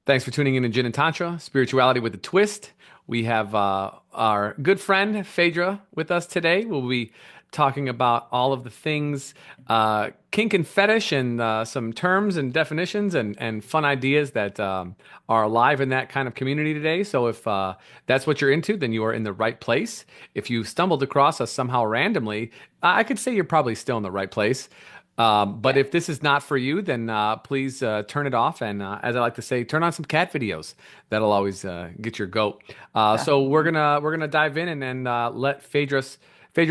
Thanks for tuning in to Gin and Tantra, Spirituality with a Twist. We have our good friend Phaedra with us today. We'll be talking about all of the things kink and fetish and some terms and definitions and fun ideas that are alive in that kind of community today. So if that's what you're into, then you are in the right place. If you stumbled across us somehow randomly, I could say you're probably still in the right place. But Yeah. if this is not for you, then please turn it off. And as I like to say, turn on some cat videos. That'll always get your goat. So Definitely. we're gonna dive in and let Phaedra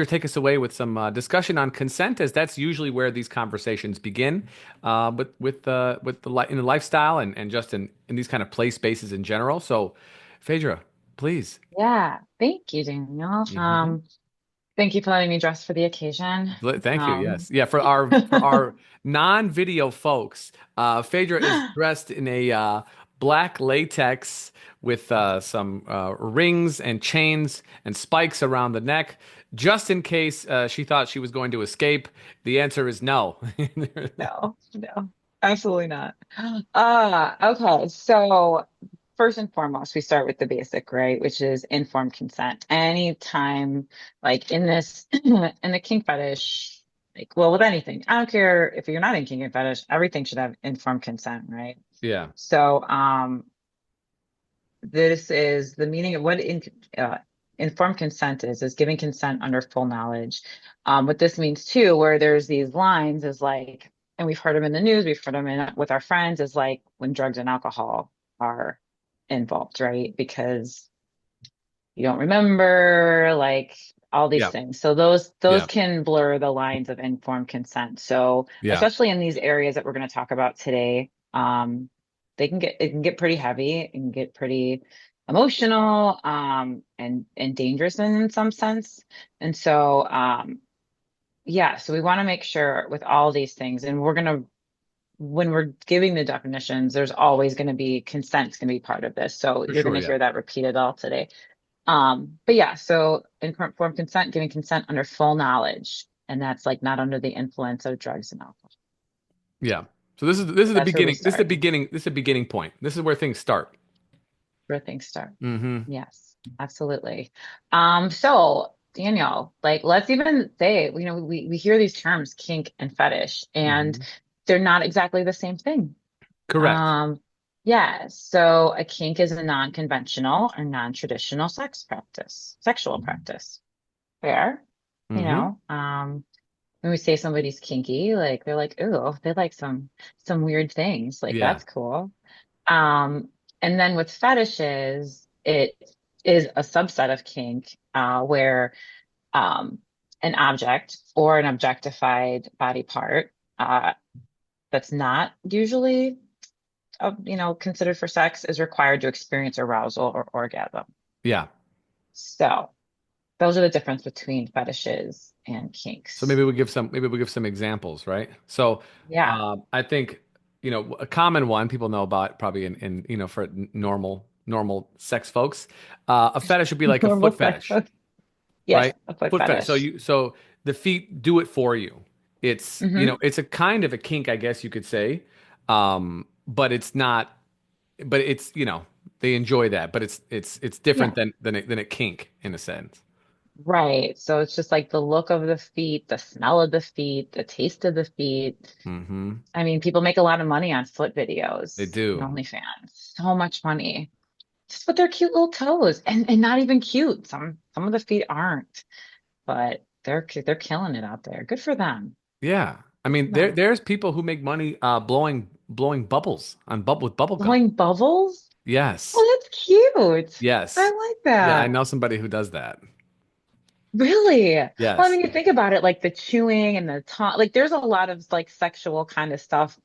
take us away with some discussion on consent, as that's usually where these conversations begin. But with in the lifestyle and just in these kind of play spaces in general. So, Phaedra, please. Yeah. Thank you, Daniel. hmm Thank you for letting me dress for the occasion. Thank you. Um, Yes. Yeah. For our non-video folks, Phaedra is dressed in a black latex with some rings and chains and spikes around the neck, just in case she thought she was going to escape. The answer is no. no, absolutely not. Okay. So first and foremost, we start with the basic, right? Which is informed consent. Anytime, like in this, in the kink fetish, like, well, with anything, I don't care if you're not in kink and fetish, everything should have informed consent, right? Yeah. So, this is the meaning of what informed consent is giving consent under full knowledge. What this means too, where there's these lines is like, and we've heard them in the news, we've heard them with our friends, is like when drugs and alcohol are involved, right? Because you don't remember, like all these Yeah. things. So those Yeah. can blur the lines of informed consent. So Yeah. especially in these areas that we're going to talk about today, it can get pretty heavy, it can get pretty emotional, and dangerous in some sense. And so yeah, so we want to make sure with all these things, and we're gonna when we're giving the definitions, there's always going to be consent's going to be part of this. So For you're going sure. to Yeah. hear that repeated all today. But yeah, so informed consent, giving consent under full knowledge, and that's like not under the influence of drugs and alcohol. Yeah. So this is the That's where we beginning. This is the start, beginning. This is the beginning point. This is where things start. where things start. hmm Yes, absolutely. So Daniel, like let's even say, we hear these terms kink and fetish, and hmm they're not exactly the same thing. Correct. Um, yeah, so a kink is a non-conventional or non-traditional sexual practice. Fair, hmm when we say somebody's kinky, like they're like, ooh, they like some weird things. Like Yeah. that's cool. Um, and then with fetishes, it is a subset of kink, where um an object or an objectified body part that's not usually considered for sex is required to experience arousal or orgasm. Yeah. So those are the difference between fetishes and So kinks. maybe we give some examples, right? So Yeah. I think a common one people know about probably in for normal sex folks, a fetish would be like a Normal foot sex. fetish, Yes, right? a foot Foot fetish. So fetish. the feet do it for you. It's Hmm. it's a kind of a kink, I guess you could say, but it's not. But it's they enjoy that, but it's different Yeah. than a kink in a sense. Right. So it's just like the look of the feet, the smell of the feet, the taste of the feet. hmm I mean, people make a lot of money on foot They videos and do. OnlyFans. So much money. Just with their cute little toes. And not even cute. Some of the feet aren't, but they're killing it out there. Good for them. Yeah. I Good for mean, them. there's people who make money blowing bubbles on bubble with bubble gum. Blowing bubbles? Yes. Oh, that's cute. I Yes. like Yeah, I that. know somebody who does that. Really? Well, I Yes. mean, you think about it, like the chewing and the tongue, like there's a lot of like sexual kind of stuff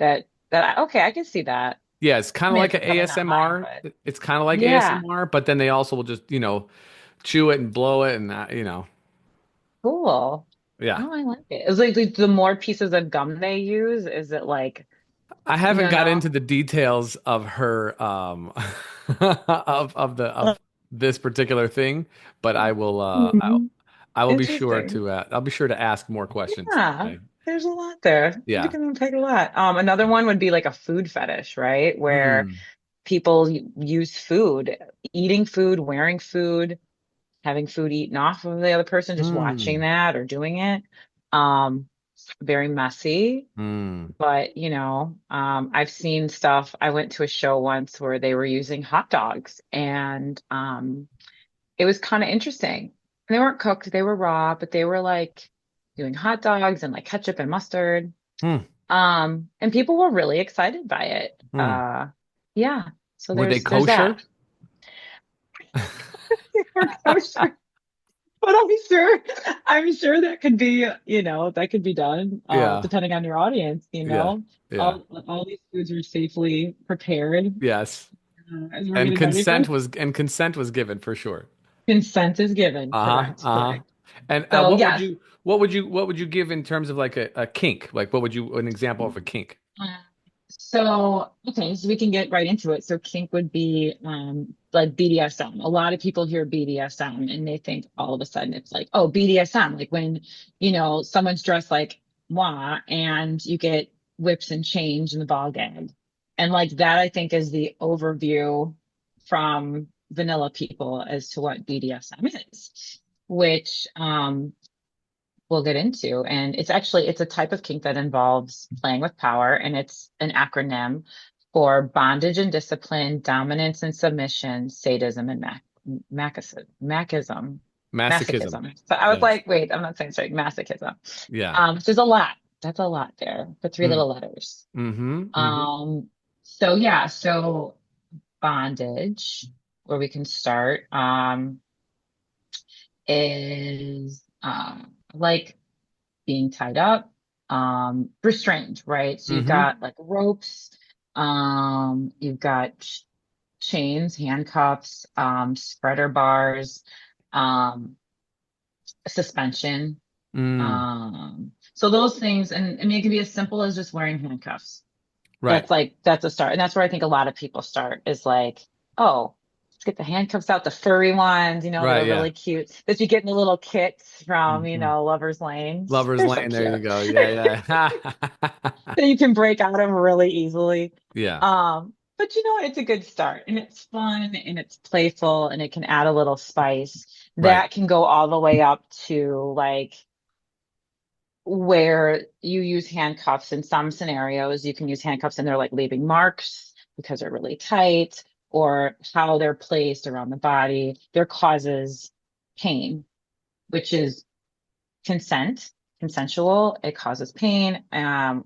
okay, I can see that. Yeah, it's I kind of mean, like it's an probably not mine, ASMR. but It's kind of like yeah, ASMR, but then they also will just, chew it and blow it and cool. yeah. Oh, I like it. It's like the more pieces of gum they use, is it like, I haven't you got know? into the details of her of this particular thing, but I will Mhm. I will be sure Interesting. to I'll be sure to ask more questions Yeah. today. there's a lot there. You Yeah. can unpack a lot. Another one would be like a food fetish, right? Where Mm. people use food, eating food, wearing food, having food eaten off of the other person, just watching Mm. that or doing it. Um, Very messy, Mm. but I've seen stuff. I went to a show once where they were using hot dogs and it was kind of interesting. And they weren't cooked, they were raw, but they were like doing hot dogs and like ketchup and mustard. Mm. And people were really excited by it. Mm. Yeah. So Were they there's kosher? that. They were kosher. But I'm sure that could be, that could be done, Yeah. depending on your audience, Yeah. Yeah. All these foods are safely prepared, Yes. as we're getting ready for. And consent was given for sure. Consent is given. Uh-huh. Correct, Uh-huh. correct. And So yes. what would you give in terms of like a kink? Like what would you an example of a kink? Okay, so we can get right into it. So kink would be like BDSM. A lot of people hear BDSM and they think all of a sudden it's like, oh, BDSM, like when, someone's dressed like moi and you get whips and change in the ball gag. And like that, I think is the overview from vanilla people as to what BDSM is, which we'll get into. And it's a type of kink that involves playing with power, and it's an acronym for bondage and discipline, dominance and submission, sadism, and Masochism. masochism. So I was Yes. like, wait, I'm not saying straight, masochism. Yeah. There's a lot. That's a lot there for three Mm. little letters. Mm-hmm. Mm-hmm. Um, so yeah, so bondage, where we can start, is like being tied up, restrained, right? So you've Mm-hmm. got like ropes, you've got chains, handcuffs, spreader bars, um, suspension. Mm. So those things, and I mean, it can be as simple as just wearing handcuffs. Right. That's a start. And that's where I think a lot of people start is like, oh, let's get the handcuffs out, the furry ones, that Right. are Yeah. really cute that you get in the little kits from, Mm-hmm. Lover's Lane. Lover's They're so Lane. There you cute. go. Yeah. Yeah. That you can break out of really easily. Yeah. But it's a good start and it's fun and it's playful and it can add a little spice. Right. That can go all the way up to like where you use handcuffs in some scenarios. You can use handcuffs and they're like leaving marks because they're really tight, or how they're placed around the body. There causes pain, which is consensual. It causes pain,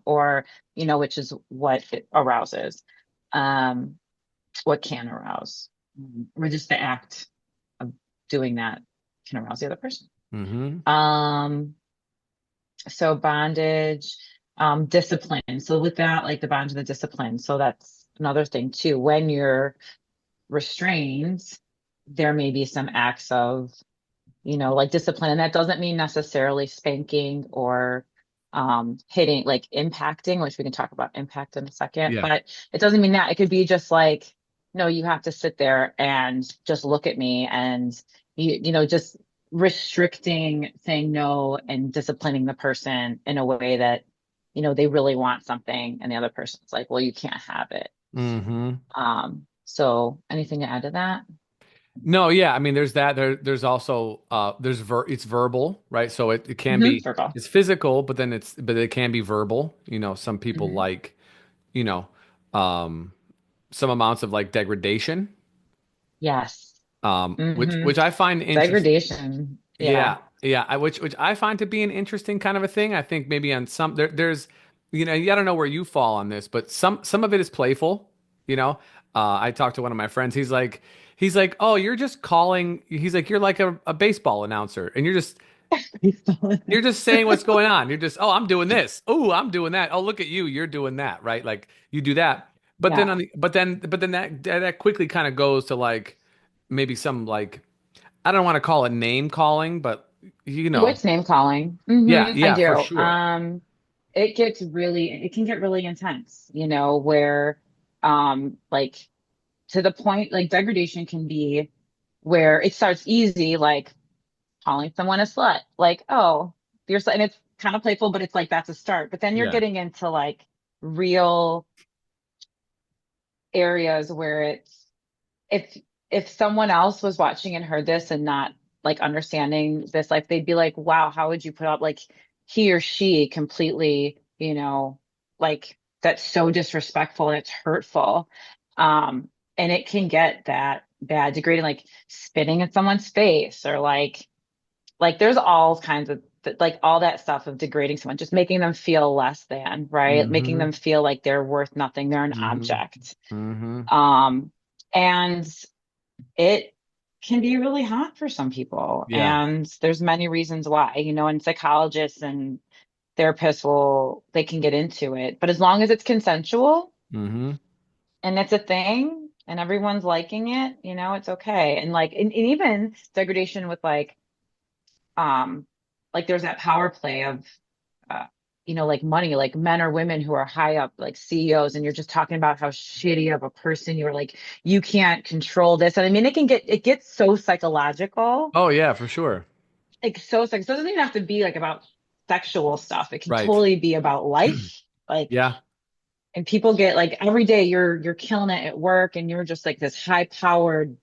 or, which is what it arouses, um, what can arouse, or just the act of doing that can arouse the other person. Mm-hmm. Um, so bondage, discipline. So with that, like the bondage and the discipline. So that's another thing too. When you're restrained, there may be some acts of, like discipline. And that doesn't mean necessarily spanking or hitting, like impacting, which we can talk about impact in a second, Yeah. but it doesn't mean that. It could be just like, no, you have to sit there and just look at me and just restricting, saying no and disciplining the person in a way that, they really want something and the other person's like, well, you can't have it. Mm-hmm. So anything to add to that? No, yeah. I mean, there's that. There's also it's verbal, right? So it can be Circle. it's physical, but it can be verbal. Some people Hmm. like, you know, um, some amounts of like degradation, Yes. Hmm. which I find interesting. Degradation. Yeah. Yeah, yeah. Which I find to be an interesting kind of a thing. I think maybe on there's, I don't know where you fall on this, but some of it is playful. You know, I talked to one of my friends. He's like, oh, you're just calling. He's like, you're like a baseball announcer, and you're just saying what's going on. You're just, oh, I'm doing this. Oh, I'm doing that. Oh, look at you. You're doing that, right? Like you do that. But then Yeah. on the, but then that quickly kind of goes to like maybe some like I don't want to call it name calling, but you Oh, know, it's name calling. yeah, I yeah, for do. sure. It can get really intense, where, like to the point, like degradation can be where it starts easy, like calling someone a slut, like, oh, you're, and it's kind of playful, but it's like that's a start. But then you're Yeah. getting into like real areas where it's if if someone else was watching and heard this and not like understanding this, like they'd be like, wow, how would you put up like he or she completely, like that's so disrespectful and it's hurtful. Um, and it can get that bad, degrading, like spitting in someone's face or like there's all kinds of like all that stuff of degrading someone, just making them feel less than, right? Making Mm-hmm. them feel like they're worth nothing, they're an Mm-hmm. object. Mm-hmm. Um, and it can be really hot for some people. Yeah. And there's many reasons why, and psychologists and therapists they can get into it. But as long as it's consensual Mm-hmm. and it's a thing and everyone's liking it, it's okay. And and even degradation with like there's that power play of uh, like money, like men or women who are high up, like CEOs, and you're just talking about how shitty of a person you are, like you can't control this. And I mean, it gets so psychological, Oh yeah, for sure. like so it doesn't even have to be like about sexual stuff. It can Right. totally be about life, like. Yeah. And people get like every day you're killing it at work, and you're just like this high powered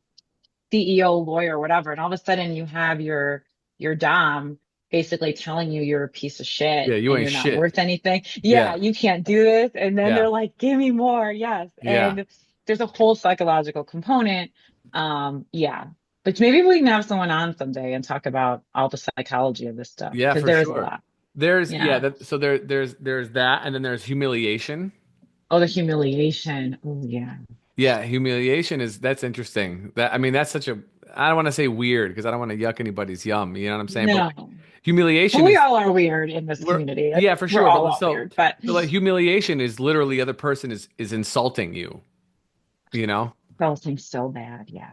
CEO, lawyer, whatever, and all of a sudden you have your dom basically telling you you're a piece of Yeah, shit you and ain't you're not shit. worth anything. Yeah, Yeah. you can't do this. And then Yeah. they're like, give me more. Yes. Yeah. And there's a whole psychological component. Yeah. But maybe we can have someone on someday and talk about all the psychology of this stuff Yeah, because for there is a sure. lot. There's yeah, Yeah. that, so there's that, and then there's humiliation. Oh, the humiliation. Oh, yeah. Yeah, humiliation that's interesting. That I mean, that's such a I don't want to say weird because I don't want to yuck anybody's yum, you know what I'm saying? But No. like Well, humiliation we is all are weird in this we're community. yeah, for We're sure. all But so weird, but so like humiliation is literally the other person is insulting you, you know? those things so bad. Yeah.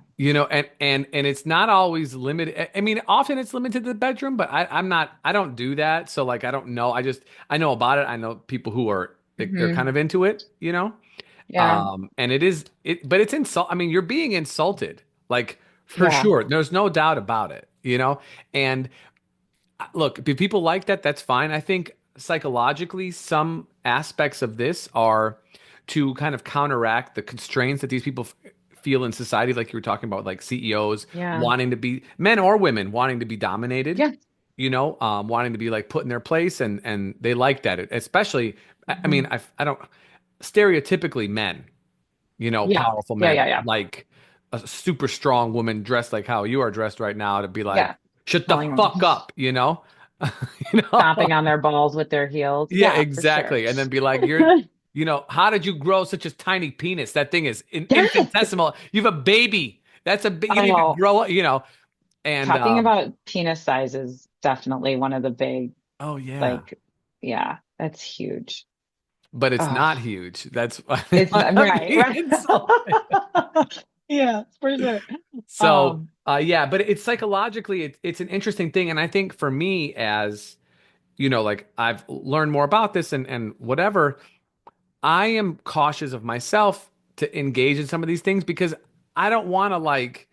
And it's not always limited. I mean, often it's limited to the bedroom, but I'm not. I don't do that. So like, I don't know. I know about it. I know people who are they're kind Hmm. of into it. Yeah. And but it's insult. I mean, you're being insulted, like for Yeah. sure. There's no doubt about it. And look, if people like that, that's fine. I think psychologically, some aspects of this are to kind of counteract the constraints that these people feel in society, like you were talking about, like CEOs Yeah. wanting to be men or women wanting to be dominated, Yeah. wanting to be like put in their place, and they like that. Especially, I mean, Hmm. I don't stereotypically men, Yeah. powerful Yeah. men Yeah. Yeah. like a super strong woman dressed like how you are dressed right now to be like, Yeah. shut the Telling them, fuck up, you know? You know? stomping on their balls with their heels. Yeah, Yeah, for sure. exactly. And then be like, how did you grow such a tiny penis? That thing is Yes. infinitesimal. You have a baby. You didn't even Oh, grow up. And talking about penis size is definitely one of the big, oh yeah, like, yeah, that's huge. but it's Oh, not huge. That's why it's not I'm right, being right. insulted. Yeah, for sure. So, Um, yeah, but it's psychologically, it's an interesting thing. And I think for me, as like I've learned more about this and whatever, I am cautious of myself to engage in some of these things because I don't want to like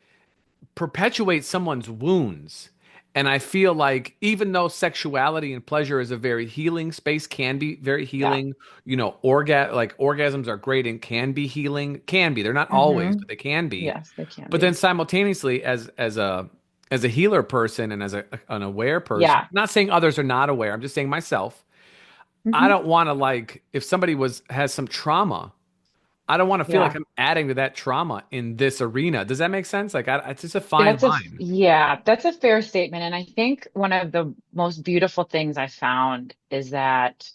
perpetuate someone's wounds. And I feel like even though sexuality and pleasure is a very healing space, can be very yeah. healing, like orgasms are great and can be healing, can be. They're not always, Hmm. but they can be. Yes, they can But then be. simultaneously, as a healer person and as an aware person, Yeah. not saying others are not aware, I'm just saying myself, I Hmm. don't want to like if somebody has some trauma, I don't want to feel like Yeah. I'm adding to that trauma in this arena. Does that make sense? Like it's just a fine line. Yeah, that's a fair statement. And I think one of the most beautiful things I found is that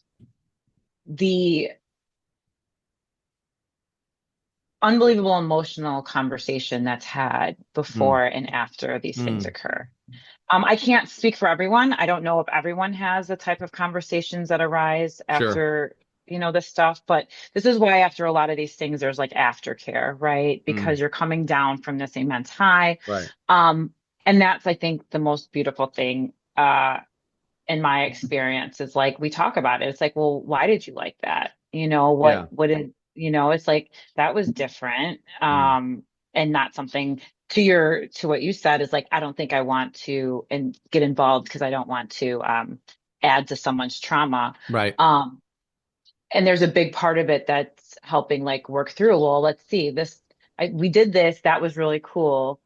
the unbelievable emotional conversation that's had Mm, before and after these things mm, occur. I can't speak for everyone. I don't know if everyone has the type of conversations that arise sure. after, this stuff, but this is why after a lot of these things, there's like aftercare, right? Mm, Because you're coming down from this immense high. right. Um, and that's, I think, the most beautiful thing. In my experience is like we talk about it. It's like, well, why did you like that? Yeah. What did, it's like that was different. Mm, And not something to what you said is like, I don't think I want to and get involved because I don't want to add to someone's trauma. Right. Um, and there's a big part of it that's helping like work through, well, let's see this, we did this, that was really cool.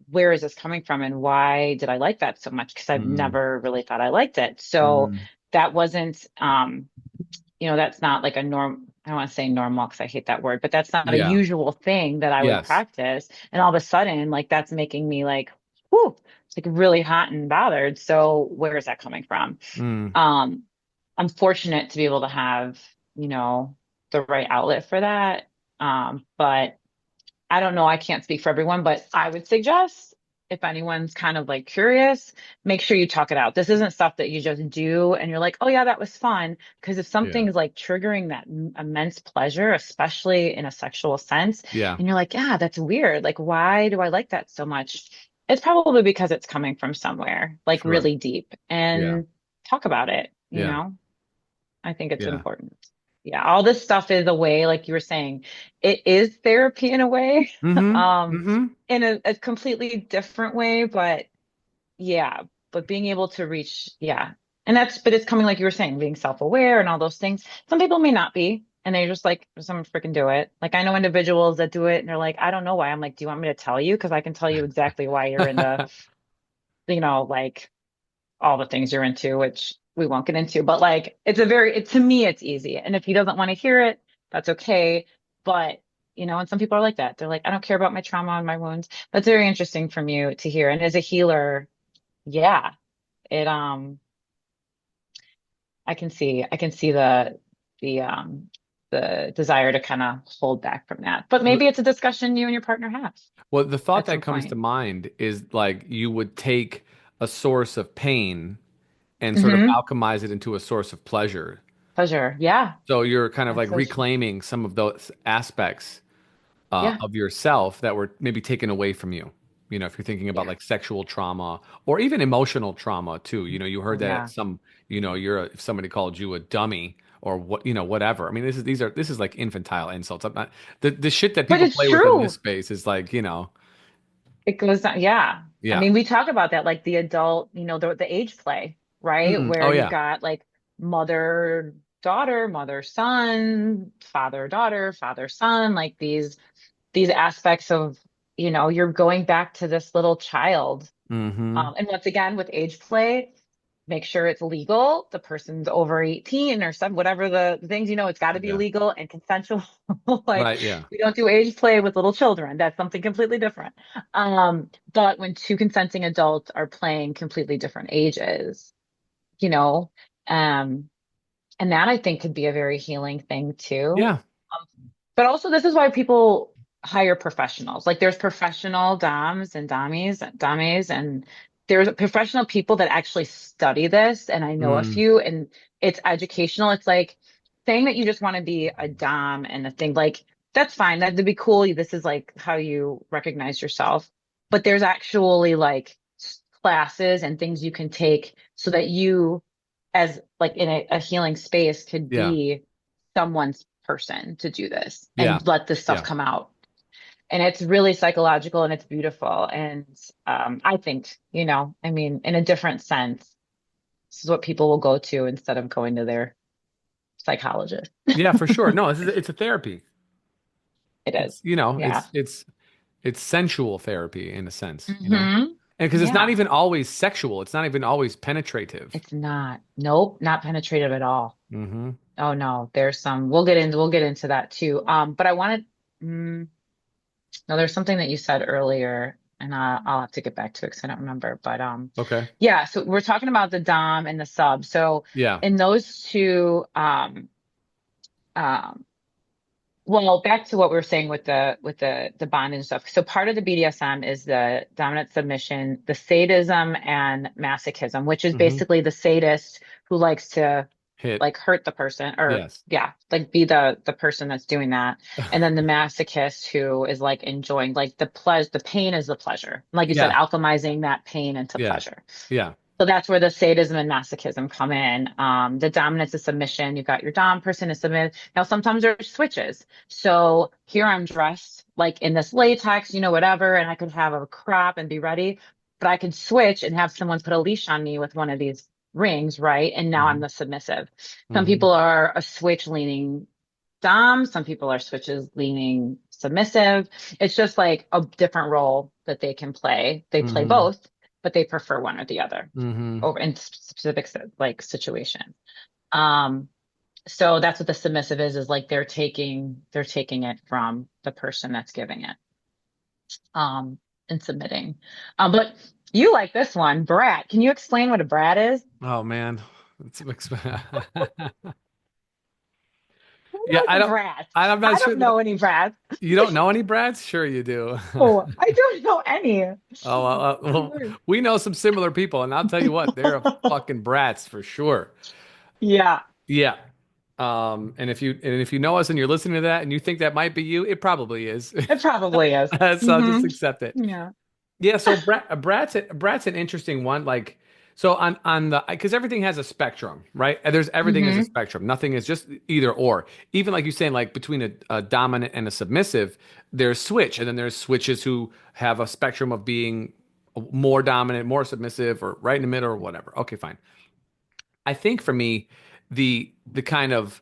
Where is this coming from and why did I like that so much? Because I've Mm, never really thought I liked it. So mm, that wasn't that's not like a norm. I don't want to say normal because I hate that word, but that's not a yeah. usual thing that I would Yes. practice. And all of a sudden, like that's making me like, whoo, it's like really hot and bothered. So where is that coming from? Mm, Um, I'm fortunate to be able to have, you know, the right outlet for that. But I don't know, I can't speak for everyone, but I would suggest if anyone's kind of like curious, make sure you talk it out. This isn't stuff that you just do and you're like, oh yeah, that was fun. Because if yeah. something's like triggering that immense pleasure, especially in a sexual sense, Yeah. and you're like, yeah, that's weird. Like, why do I like that so much? It's probably because it's coming from somewhere like Sure. really deep Yeah. and talk about it, you Yeah. know? I think it's Yeah. important. Yeah, all this stuff is a way, like you were saying, it is therapy in a way, Mm-hmm. um, Mm-hmm. in a completely different way, but yeah, but being able to reach, yeah. But it's coming like you were saying, being self-aware and all those things. Some people may not be, and they're just like, some freaking do it. Like I know individuals that do it and they're like, I don't know why. I'm like, do you want me to tell you? Because I can tell you exactly why you're into, like all the things you're into, which we won't get into, but like to me, it's easy. And if he doesn't want to hear it, that's okay. But, and some people are like that. They're like, I don't care about my trauma and my wounds. That's very interesting from you to hear. And as a healer, yeah, it, I can see the desire to kind of hold back from that. But maybe it's a discussion you and your partner have Well, the thought at that some comes to point. mind is like you would take a source of pain and sort of Mm-hmm. alchemize it into a source of pleasure. Pleasure. Yeah. So you're kind of That's like so true. reclaiming some of those aspects Yeah. of yourself that were maybe taken away from you. You know, if you're thinking about Yeah. like sexual trauma or even emotional trauma too. You know, you heard Oh, that at yeah. some, if somebody called you a dummy or what, whatever. I mean, this is like infantile insults. I'm not the shit that But people it's play with in this true. space is like, It goes down. Yeah. I yeah. mean, we talk about that, like the adult, the age play, right? Mm, Where oh you've yeah. got like mother, daughter, mother, son, father, daughter, father, son, like these aspects of, you're going back to this little child. Mm-hmm. And once again, with age play, make sure it's legal. The person's over 18 or some whatever the things, it's got to be Yeah. legal and consensual. Like Right. Yeah. we don't do age play with little children. That's something completely different. But when two consenting adults are playing completely different ages, you know, um, and that I think could be a very healing thing too. Yeah. But also, this is why people hire professionals. Like, there's professional doms and dames, and there's professional people that actually study this. And I know a Mm, few, and it's educational. It's like saying that you just want to be a dom and a thing. Like, that's fine. That'd be cool. This is like how you recognize yourself. But there's actually like classes and things you can take so that you, as like in a healing space, could yeah. be someone's person to do this Yeah. and let this stuff Yeah. come out. And it's really psychological and it's beautiful. And I think, I mean, in a different sense, this is what people will go to instead of going to their psychologist. Yeah, for sure. No, it's a therapy. It It's, is. Yeah. it's sensual therapy in a sense. Hmm. And because it's not Yeah. even always sexual, it's not even always penetrative. It's not. Nope. Not penetrative at all. Hmm. Oh no. There's some. We'll get into that too. But I wanted. mm, No, there's something that you said earlier, and I'll have to get back to it because I don't remember. But Okay. yeah. So we're talking about the dom and the sub. So Yeah. in those two, um, well, back to what we were saying with the bond and stuff. So part of the BDSM is the dominant submission, the sadism and masochism, which is Hmm. basically the sadist who likes to Hit. like hurt the person or Yes. yeah, like be the person that's doing that. And then the masochist who is like enjoying like the pain is the pleasure. Like you said, Yeah. alchemizing that pain into Yeah. pleasure. Yeah. So that's where the sadism and masochism come in. The dominance is submission. You've got your dom person to submit. Now, sometimes there's switches. So here I'm dressed like in this latex, whatever, and I could have a crop and be ready, but I could switch and have someone put a leash on me with one of these rings, right? And now I'm Hmm. the submissive. Some Hmm. people are a switch leaning dom, some people are switches leaning submissive. It's just like a different role that they can play. They play Hmm. both, but they prefer one or the other Hmm. over in specific like situation. Um, so that's what the submissive is like they're taking it from the person that's giving it, um, and submitting. But you like this one, brat. Can you explain what a brat is? Oh man. It's, Who yeah, knows a brat? I'm not I sure don't that know any brats. you don't know any brats? Sure you do. Oh, I don't know any. Oh, well, we know some similar people, and I'll tell you what, they're fucking brats for sure. Yeah, Yeah. And if you know us and you're listening to that and you think that might be you, it probably is. it probably is. So just Hmm. accept it. Yeah. Yeah, so Brat's an interesting one. Like, so on the because everything has a spectrum, right? And there's everything is a Hmm. spectrum. Nothing is just either or. Even like you're saying, like between a dominant and a submissive, there's switch, and then there's switches who have a spectrum of being more dominant, more submissive, or right in the middle, or whatever. Okay, fine. I think for me, the kind of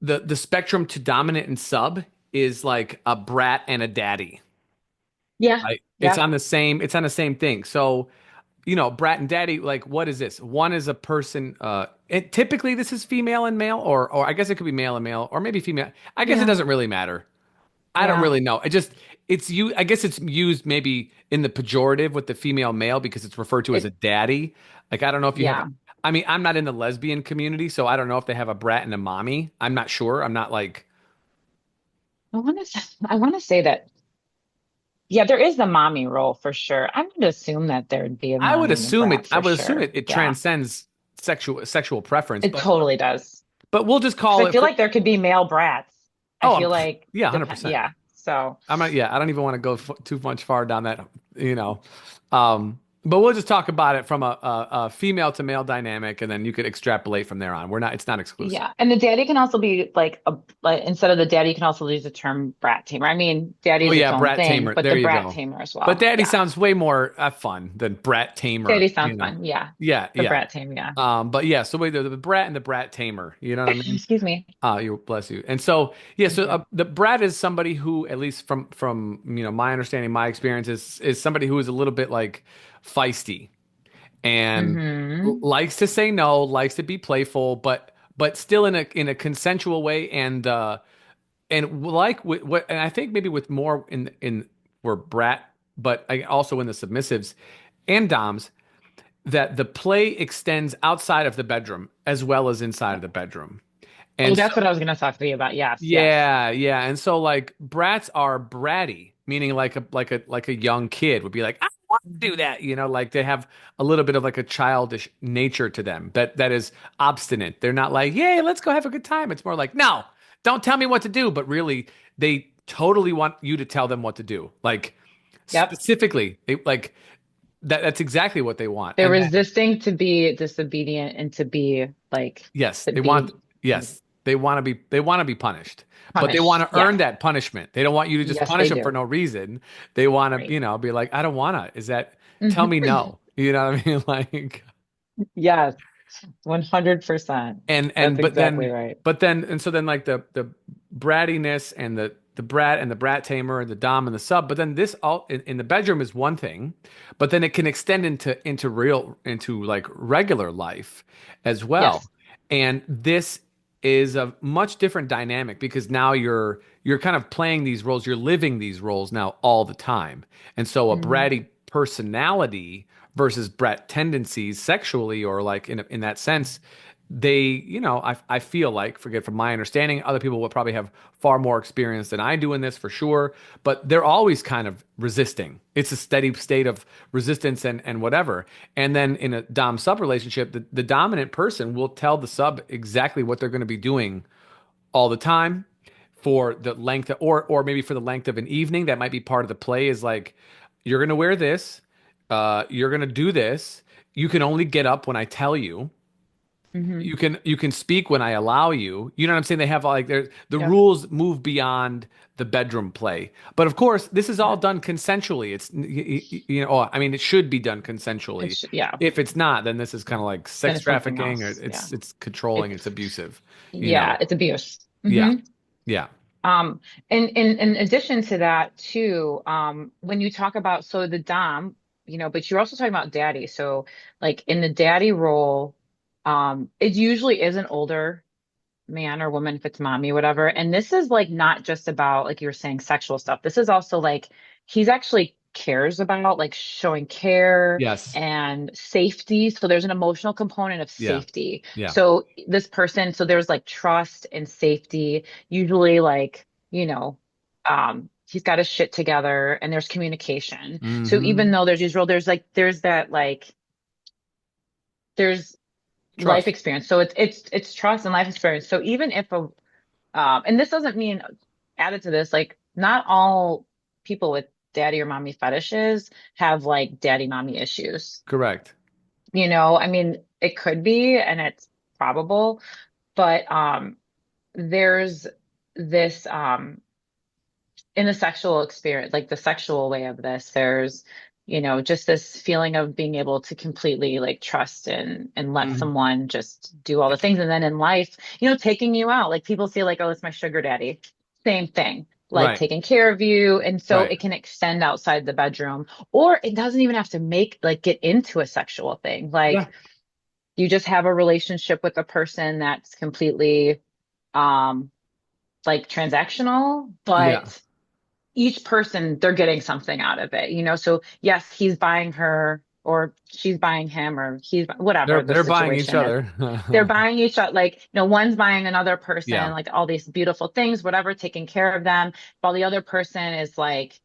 the spectrum to dominant and sub is like a brat and a daddy. Yeah. Right? Yeah. It's on the same thing. So, brat and daddy, like what is this? One is a person, typically this is female and male, or I guess it could be male and male, or maybe female. I guess it Yeah. doesn't really matter. I don't Yeah. really know. It's you I guess it's used maybe in the pejorative with the female male because it's referred to as a It, daddy. Like I don't know if you have yeah. I mean, I'm not in the lesbian community, so I don't know if they have a brat and a mommy. I'm not sure. I'm not like I want to say that, yeah, there is the mommy role for sure. I'm going to assume that there'd be a mommy and a brat I for would assume sure. it Yeah. transcends sexual preference, It but totally does. we'll just Because call I it feel for like there could be male brats. I oh, feel like yeah, depend. 100%. Yeah. So I'm not, yeah, I don't even want to go too much far down that, you know. But we'll just talk about it from a female to male dynamic, and then you could extrapolate from there on. It's not exclusive. yeah, and the daddy can also be like instead of the daddy, you can also use the term brat tamer. I mean, daddy Oh is its yeah, own brat thing, tamer. but There the you brat go. tamer as But well. daddy Yeah, sounds way more fun than brat tamer, daddy sounds fun. Yeah, Yeah, the yeah. brat tamer. Yeah. But yeah, so wait, the brat and the brat tamer. You know what I mean? Excuse me. You bless you. And so yeah, Thank so you. the brat is somebody who, at least from my understanding, my experience is somebody who is a little bit like feisty and Mm-hmm. likes to say no, likes to be playful, but still in a consensual way, and like what and I think maybe with more in for brat, but also in the submissives and doms, that the play extends outside of the bedroom as well as inside of the bedroom. Oh, And so that's what I was gonna talk to you about. Yes, yes. yeah, yeah. And so like brats are bratty, meaning like a young kid would be like, I don't want to do that, like they have a little bit of like a childish nature to them that is obstinate. They're not like, "Yay, let's go have a good time." It's more like, "No, don't tell me what to do," but really they totally want you to tell them what to do. Like Yep. specifically, like that's exactly what they want. They're And then resisting to be disobedient and to be like yes, to they want be yes, they want to be punished. But they want punished. to earn Yes. that punishment. They don't want you to just Yes, punish they them for do. no reason. They want to, Right. be like, I don't want to. Is that tell me Mhm. no. You know what I mean? Like Yes, 100%. That's but exactly then right. and so then like the brattiness and the brat and the brat tamer and the dom and the sub, but then this all in the bedroom is one thing, but then it can extend into like regular life as well. Yes. And this is a much different dynamic because now you're kind of playing these roles, you're living these roles now all the time. And so a Mm. bratty personality versus brat tendencies sexually, or like in that sense, they, I feel like, forget from my understanding, other people will probably have far more experience than I do in this for sure, but they're always kind of resisting. It's a steady state of resistance and whatever. And then in a dom sub relationship, the dominant person will tell the sub exactly what they're going to be doing all the time for the length or maybe for the length of an evening. That might be part of the play, is like, you're going to wear this, you're going to do this, you can only get up when I tell you, Hmm. You can speak when I allow you. You know what I'm saying? They have like the Yep. rules move beyond the bedroom play. But of course, this is all Yeah. done consensually. Oh, I mean, it should be done consensually. Yeah. If it's not, then this is kind of like Then sex it's something trafficking, or else. Yeah. it's controlling, it's It's, abusive. You yeah, know? it's abuse. Yeah, Hmm. yeah. Um, and in addition to that, too, when you talk about, so the dom, but you're also talking about daddy. So like in the daddy role, it usually is an older man or woman if it's mommy, whatever. And this is like not just about, like you were saying, sexual stuff. This is also like he's actually cares about like showing care Yes. and safety. So there's an emotional component of Yeah. safety. Yeah. So this person, so there's like trust and safety, usually like, he's got his shit together and there's communication. So even Hmm. though there's Israel, there's that like there's life Trust. experience. So it's trust and life experience. So even if a and this doesn't mean, added to this, like not all people with daddy or mommy fetishes have like daddy mommy issues. Correct. I mean, it could be and it's probable, but there's this in the sexual experience, like the sexual way of this, there's, just this feeling of being able to completely like trust and let Hmm. someone just do all the things. And then in life, taking you out, like people say like, oh, it's my sugar daddy. Same thing, like Right. taking care of you. And so Right. it can extend outside the bedroom, or it doesn't even have to get into a sexual thing. Yeah. Like you just have a relationship with a person that's completely, um, like transactional, Yeah. but each person, they're getting something out of it, so yes, he's buying her or she's buying him or he's They're whatever the they're buying each situation is. other. They're buying each other, like, one's buying another person, Yeah. like all these beautiful things, whatever, taking care of them, while the other person is like,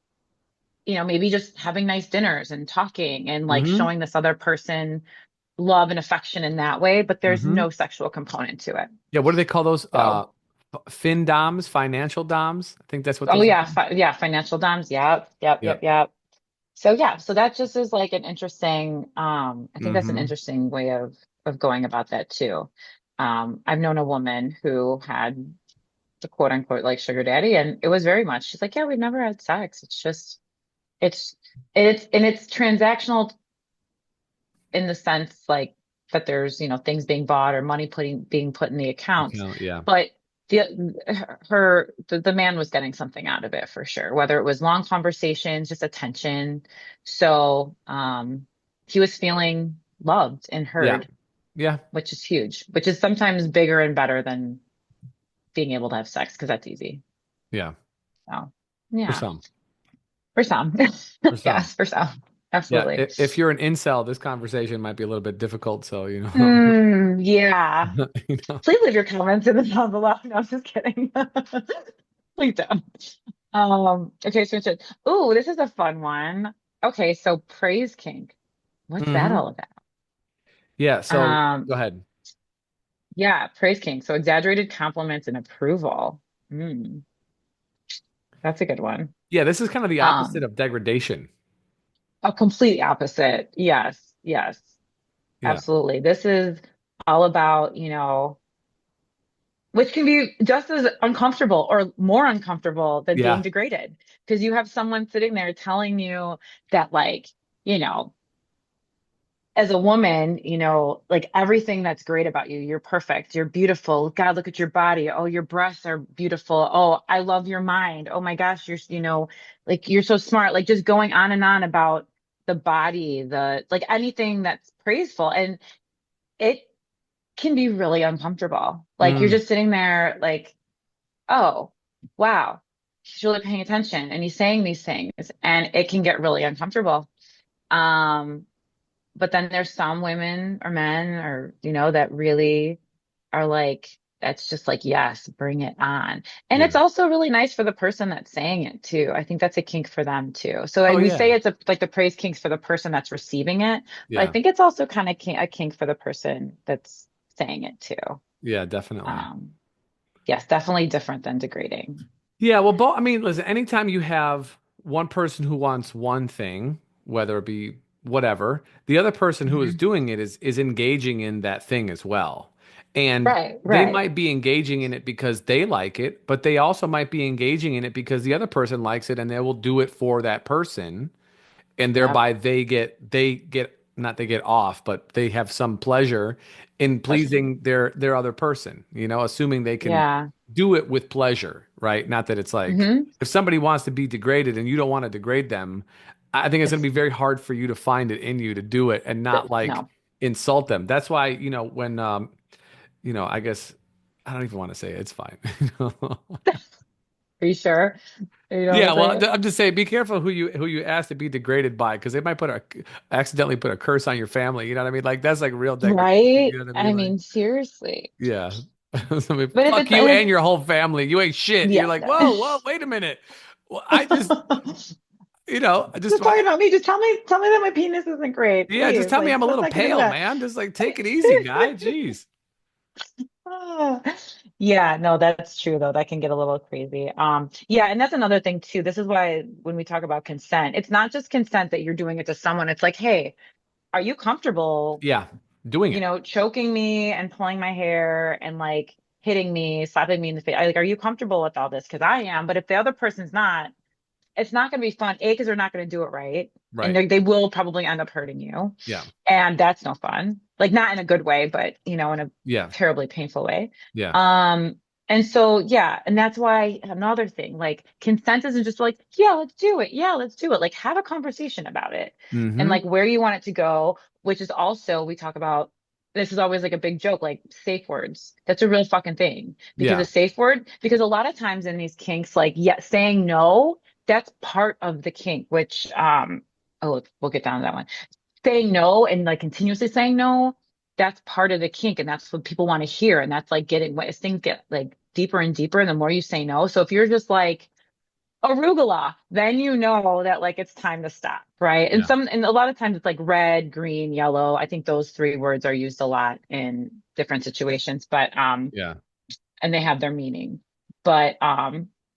maybe just having nice dinners and talking and like Hmm. showing this other person love and affection in that way, but there's Hmm. no sexual component to it. Yeah, what do they call those? So, Fin doms, financial doms. I think that's what oh those are yeah, called. yeah, financial doms. Yep, yep, yep, Yep. yep. So yeah, so that just is like an interesting, I think that's an Hmm. interesting way of going about that too. I've known a woman who had the quote unquote like sugar daddy, and it was very much, she's like, yeah, we've never had sex. It's just it's it's transactional in the sense like that there's, things being bought or money being put in the accounts. Account, yeah. But the man was getting something out of it for sure, whether it was long conversations, just attention. So he was feeling loved and Yeah. heard, Yeah. which is huge, which is sometimes bigger and better than being able to have sex because that's easy. Yeah. So For yeah, some. for some. For some. Yes, for some. Yeah. Absolutely. If you're an incel, this conversation might be a little bit difficult. So, Yeah. you know. Please leave your comments in the down below. No, I'm just kidding. Please don't. Okay, so ooh, this is a fun one. Okay, so praise kink. What's that Hmm. all about? Yeah. So Um, go ahead. yeah, praise kink. So exaggerated compliments and approval. Hmm, that's a good one. Yeah, this is kind of the opposite Um, of degradation. a complete opposite. Yes, yes, Yeah. absolutely. This is all about, which can be just as uncomfortable or more uncomfortable than being Yeah. degraded because you have someone sitting there telling you that like, you know, as a woman, like everything that's great about you, you're perfect, you're beautiful. God, look at your body. Oh, your breasts are beautiful. Oh, I love your mind. Oh my gosh, like you're so smart. Like just going on and on about the body, the like anything that's praiseful. And it can be really uncomfortable. Like you're Mm. just sitting there like, oh, wow, he's really paying attention and he's saying these things, and it can get really uncomfortable. Um, but then there's some women or men or, that really are like, that's just like, yes, bring it on. And Yeah. it's also really nice for the person that's saying it too. I think that's a kink for them too. So Oh we say yeah. it's like the praise kinks for the person that's receiving it, but I Yeah. think it's also kind of a kink for the person that's saying it too. Yeah, definitely. Um, yes, definitely different than degrading. Yeah, well, I mean, listen, anytime you have one person who wants one thing, whether it be whatever, the other person who is Mhm. doing it is engaging in that thing as well. And Right, they right. might be engaging in it because they like it, but they also might be engaging in it because the other person likes it and they will do it for that person. And Yep. thereby they get not they get off, but they have some pleasure in Pleasure. pleasing their other person, assuming they can Yeah. do it with pleasure, right? Not that it's like Hmm. if somebody wants to be degraded and you don't want to degrade them, I think it's going to It's be very hard for you to find it in you to do it and not like no. insult them. That's why, when I guess I don't even want to say it. It's fine. Are you sure? You don't Yeah, want to well, say it? I'm just saying, be careful who you ask to be degraded by, because they might accidentally put a curse on your family. You know what I mean? Like that's like real degradation. Right? You know what I mean? I Like, mean, seriously. yeah, I mean, But if fuck it's you and and if your whole family. You ain't shit. You're yeah. like, whoa, whoa, wait a minute. Well, I just, I just, Just talking about me. Just tell me that my penis isn't great, yeah, just please. tell me Like I'm a what's little that gonna do pale, that? man. Just like take it easy, guy. Jeez. Ah, yeah, no, that's true though. That can get a little crazy. Yeah, and that's another thing too. This is why when we talk about consent, it's not just consent that you're doing it to someone. It's like, hey, are you comfortable, Yeah, doing it. choking me and pulling my hair and like hitting me, slapping me in the face? Like, are you comfortable with all this? Because I am. But if the other person's not, it's not going to be fun. A, because they're not going to do it right, and Right. they will probably end up hurting you. Yeah. And that's no fun. Like not in a good way, but in a Yeah. terribly painful way. Yeah. Um, and so yeah, and that's why another thing, like consent isn't just like, yeah, let's do it. Yeah, let's do it. Like have a conversation about it and Mm-hmm. like where you want it to go, which is also we talk about this is always like a big joke, like safe words. That's a real fucking thing because a Yeah. safe word, because a lot of times in these kinks, like yeah, saying no, that's part of the kink, which oh, we'll get down to that one saying no and like continuously saying no, that's part of the kink and that's what people want to hear. And that's like getting as things get like deeper and deeper, the more you say no. So if you're just like arugula, then you know that like it's time to stop, right? Yeah. And a lot of times it's like red, green, yellow. I think those three words are used a lot in different situations, but Yeah. and they have their meaning. But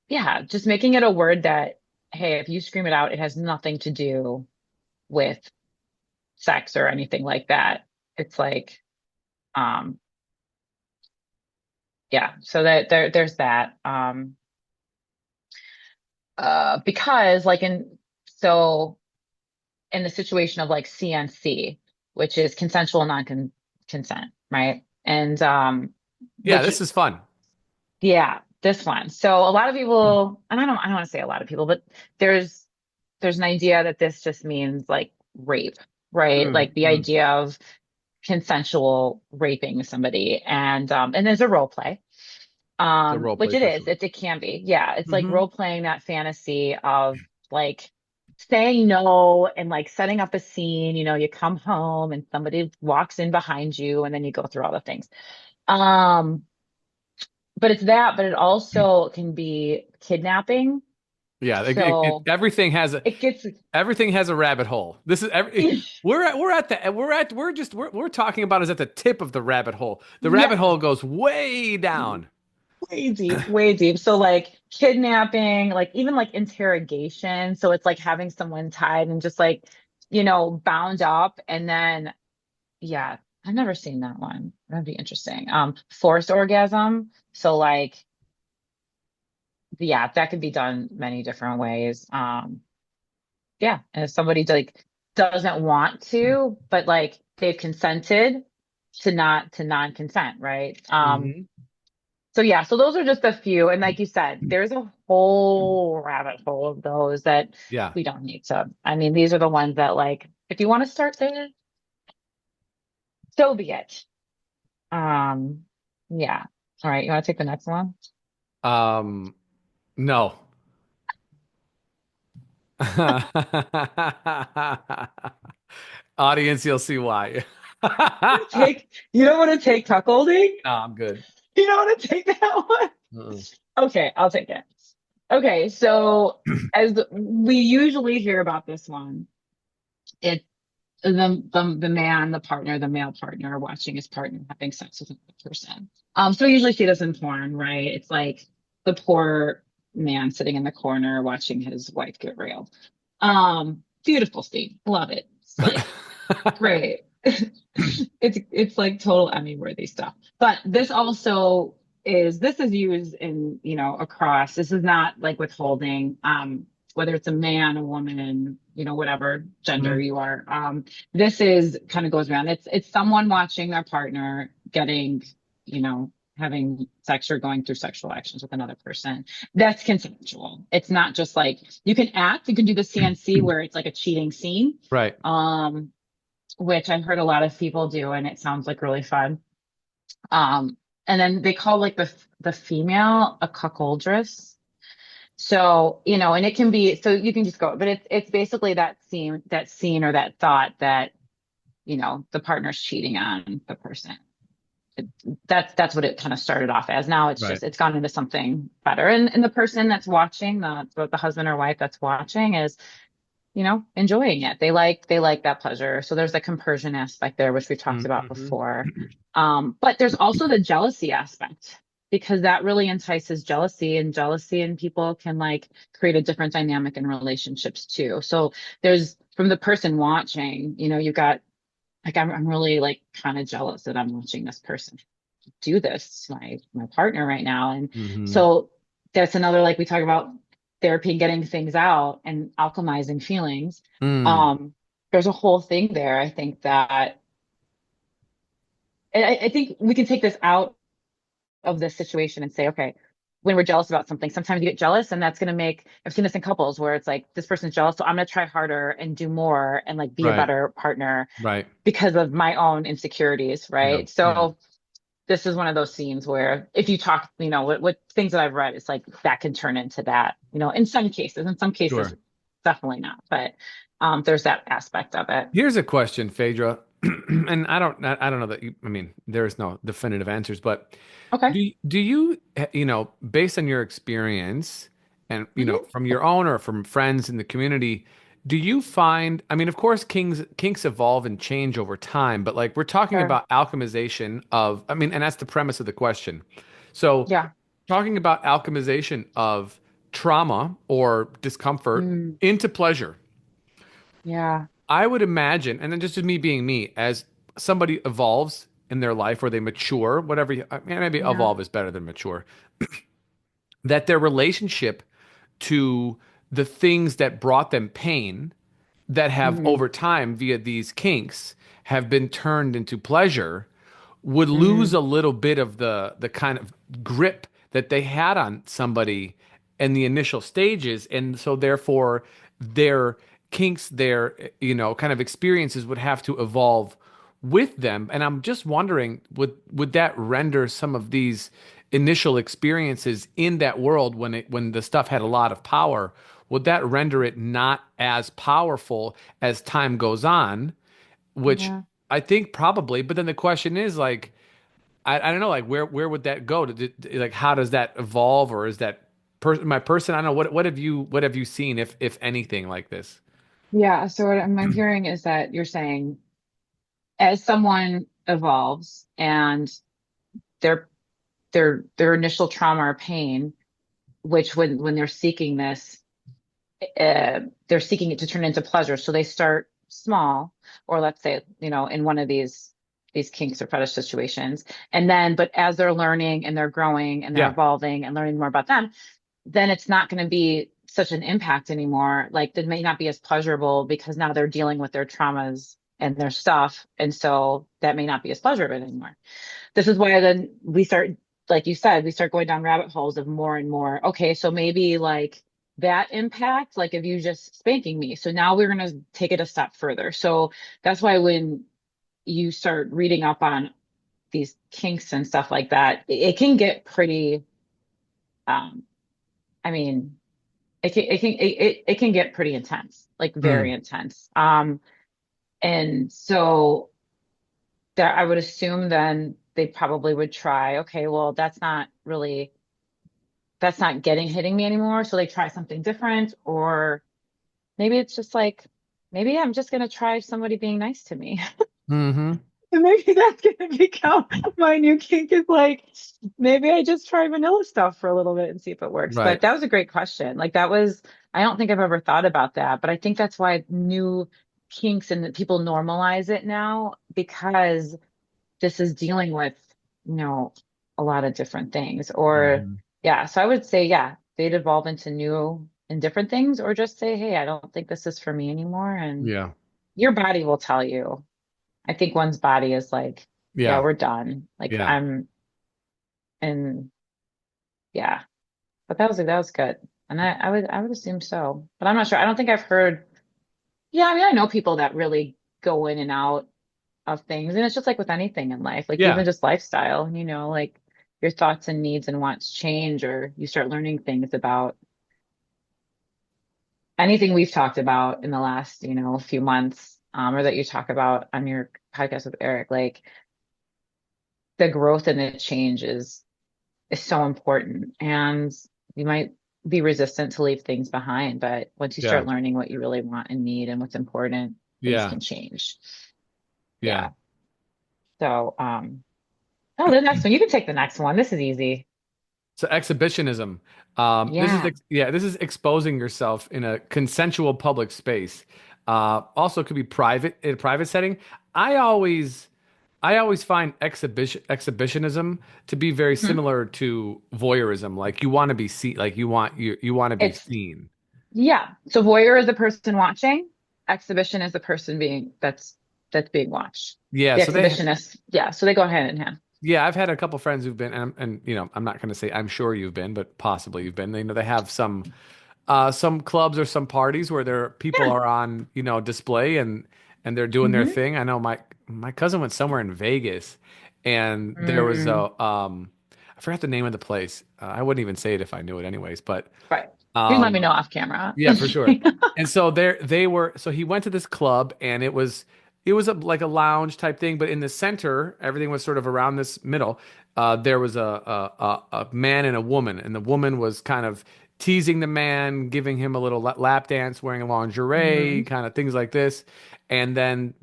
yeah, just making it a word that, hey, if you scream it out, it has nothing to do with sex or anything like that. It's like, um, yeah, so that there's that. Because like so in the situation of like CNC, which is consensual non-consent, right? And Yeah. which This is fun. yeah, this one. So a lot of people, and I don't want to say a lot of people, but there's there's an idea that this just means like rape, right? Like the Mm-hmm. idea of consensual raping somebody and there's a role play The role which play it for is sure. it can be, yeah, it's like Mm-hmm. role playing that fantasy of like saying no and like setting up a scene, you come home and somebody walks in behind you and then you go through all the things um but it's that, but it also can be kidnapping. Yeah, So it gets everything has a rabbit hole. This is we're talking about is at the tip of the rabbit hole. The rabbit yes, hole goes way down. way deep, way deep. So like kidnapping, like even like interrogation. So it's like having someone tied and just like, bound up. And then, yeah, I've never seen that one. That'd be interesting. Forced orgasm. So like, yeah, that could be done many different ways. Yeah. And if somebody like doesn't want to, but like they've consented to non-consent, right? Hmm. So yeah, so those are just a few. And like you said, there's a whole rabbit hole of those that Yeah. we don't need to. I mean, these are the ones that like, if you want to start there, so be it. Um, yeah. All right, you want to take the next one? No. Audience, you'll see why. You don't want to take cuckolding? No, I'm good. You don't want to take that one? Uh-uh. Okay, I'll take it. Okay, so as we usually hear about this one, it's the man, the partner, the male partner watching his partner having sex with another person. So we usually see this in porn, right? It's like the poor man sitting in the corner watching his wife get railed. Beautiful scene. Love it. It's like great. It's like total Emmy worthy stuff. But this is used in, across. This is not like withholding, whether it's a man, a woman, whatever gender Mm, you are. This is kind of goes around. It's someone watching their partner getting, having sex or going through sexual actions with another person. That's consensual. It's not just like you can do the CNC where it's like a cheating scene. right. Um, which I've heard a lot of people do, and it sounds like really fun. And then they call like the female a cuckoldress. So, and it can be so you can just go, but it's basically that scene or that thought that, the partner's cheating on the person. It, that's what it kind of started off as. Now Right. it's gone into something better. And the person that's watching, the husband or wife that's watching is enjoying it. They like that pleasure. So there's the compersion aspect there, which we talked about Mm-hmm. before. But there's also the jealousy aspect because that really entices jealousy, and jealousy in people can like create a different dynamic in relationships too. So there's from the person watching, you got like I'm really like kind of jealous that I'm watching this person do this to my partner right now. And Mm-hmm. so that's another, like we talk about therapy and getting things out and alchemizing feelings. Mm, Um, there's a whole thing there. I think that, and I think we can take this out of this situation and say, okay, when we're jealous about something, sometimes you get jealous, and that's going to make, I've seen this in couples where it's like, this person's jealous, so I'm going to try harder and do more and like be a right. better partner Right. because of my own insecurities, Yeah. right? Yeah. So this is one of those scenes where if you talk, what things that I've read, it's like that can turn into that, in some cases, Sure. definitely not, but there's that aspect of it. Here's a question, Phaedra, and I don't know that I mean, there is no definitive answers, but Okay. do you, based on your experience and, Hmm. from your own or from friends in the community, do you find, I mean, of course, kinks evolve and change over time, but like we're talking Sure. about alchemization of, I mean, and that's the premise of the question. So, Yeah. talking about alchemization of trauma or discomfort Mm, into pleasure. yeah. I would imagine, and then just me being me, as somebody evolves in their life or they mature, whatever, I mean, maybe Yeah. evolve is better than mature, that their relationship to the things that brought them pain that have Hmm. over time via these kinks have been turned into pleasure would lose Hmm. a little bit of the kind of grip that they had on somebody in the initial stages, and so therefore their kinks, their kind of experiences would have to evolve with them. And I'm just wondering, would that render some of these initial experiences in that world when the stuff had a lot of power, would that render it not as powerful as time goes on? Which Yeah. I think probably, but then the question is like, I don't know, like where would that go? Like how does that evolve, or is that my person? I don't know. What have you seen, if anything, like this? Yeah. So what I'm hearing is that you're saying as someone evolves and their their initial trauma or pain, which when they're seeking this, they're seeking it to turn into pleasure. So they start small, or let's say, in one of these kinks or fetish situations. And then, but as they're learning and they're growing and they're Yeah, evolving and learning more about them, then it's not going to be such an impact anymore. Like it may not be as pleasurable because now they're dealing with their traumas and their stuff. And so that may not be as pleasurable anymore. This is why then we start, like you said, we start going down rabbit holes of more and more. Okay, so maybe like that impact, like if you just spanking me. So now we're going to take it a step further. So that's why when you start reading up on these kinks and stuff like that, it can get pretty, um, I mean, it can get pretty intense, like very mm, intense. And so that I would assume then they probably would try, okay, well, that's not getting hitting me anymore. So they try something different, or maybe it's just like, maybe I'm just gonna try somebody being nice to me. mm-hmm, And maybe that's gonna become my new kink is like, maybe I just try vanilla stuff for a little bit and see if it works. But right. that was a great question. Like I don't think I've ever thought about that, but I think that's why new kinks and that people normalize it now because this is dealing with, you know, a lot of different things. Or, Mhm. yeah, so I would say, yeah, they'd evolve into new and different things, or just say, hey, I don't think this is for me anymore. And Yeah. your body will tell you. I think one's body is like, yeah, Yeah. we're done. Like Yeah. and yeah, but that was good. And I would assume so, but I'm not sure. I don't think I've heard. Yeah, I mean, I know people that really go in and out of things. And it's just like with anything in life, like Yeah. even just lifestyle, like your thoughts and needs and wants change, or you start learning things about anything we've talked about in the last, few months, or that you talk about on your podcast with Eric. Like the growth and the change is so important. And you might be resistant to leave things behind, but once you Yeah. start learning what you really want and need and what's important, things Yeah. can change. Yeah. Yeah. So, oh, the next one. You can take the next one. This is easy. So exhibitionism. Yeah. This is exposing yourself in a consensual public space. Also could be private in a private setting. I always I always find exhibitionism to be very Mhm. similar to voyeurism. Like you want to be seen, like you want to be It's seen. yeah. So voyeur is the person watching. Exhibition is the person that's being watched. Yeah, The so they exhibitionist, yeah. So they go hand in hand. yeah, I've had a couple friends who've been and I'm not going to say I'm sure you've been, but possibly you've been. They have some clubs or some parties where there people Yeah. are on, display and they're doing their Hmm. thing. I know my cousin went somewhere in Vegas and there was Mm, I forgot the name of the place. I wouldn't even say it if I knew it anyways, but right. You can let me um know off camera. yeah, for sure. And so so he went to this club and it was like a lounge type thing, but in the center, everything was sort of around this middle. There was a man and a woman, and the woman was kind of teasing the man, giving him a little lap dance, wearing lingerie, Hmm. kind of things like this. And then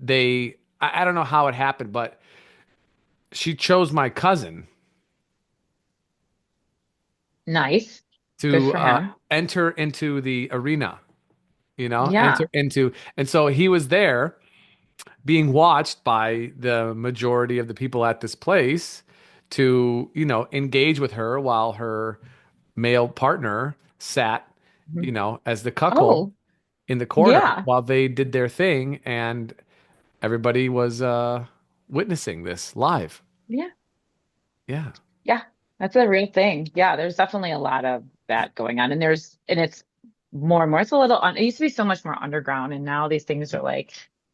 I don't know how it happened, but she chose my cousin Nice. Good to for him. enter into the arena, enter Yeah. into, and so he was there being watched by the majority of the people at this place to, engage with her while her male partner sat, Mhm. as the cuckold Oh, in the corner yeah. while they did their thing and everybody was witnessing this live. Yeah. Yeah. Yeah, that's a real thing. Yeah, there's definitely a lot of that going on. And it's more and more. It's a little, it used to be so much more underground. And now these things are like,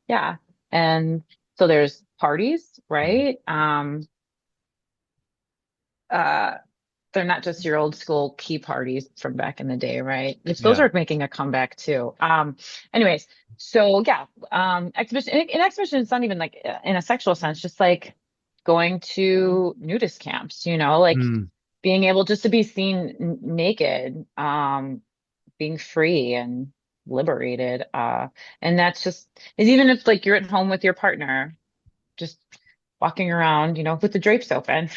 yeah. And so there's parties, right? Uh, they're not just your old school key parties from back in the day, right? Which those Yeah. are making a comeback too. Anyways, so yeah, exhibition, in exhibition, it's not even like in a sexual sense, just like going to nudist camps, like Mm, being able just to be seen naked, being free and liberated. And that's just, is even if like you're at home with your partner, just walking around, with the drapes open.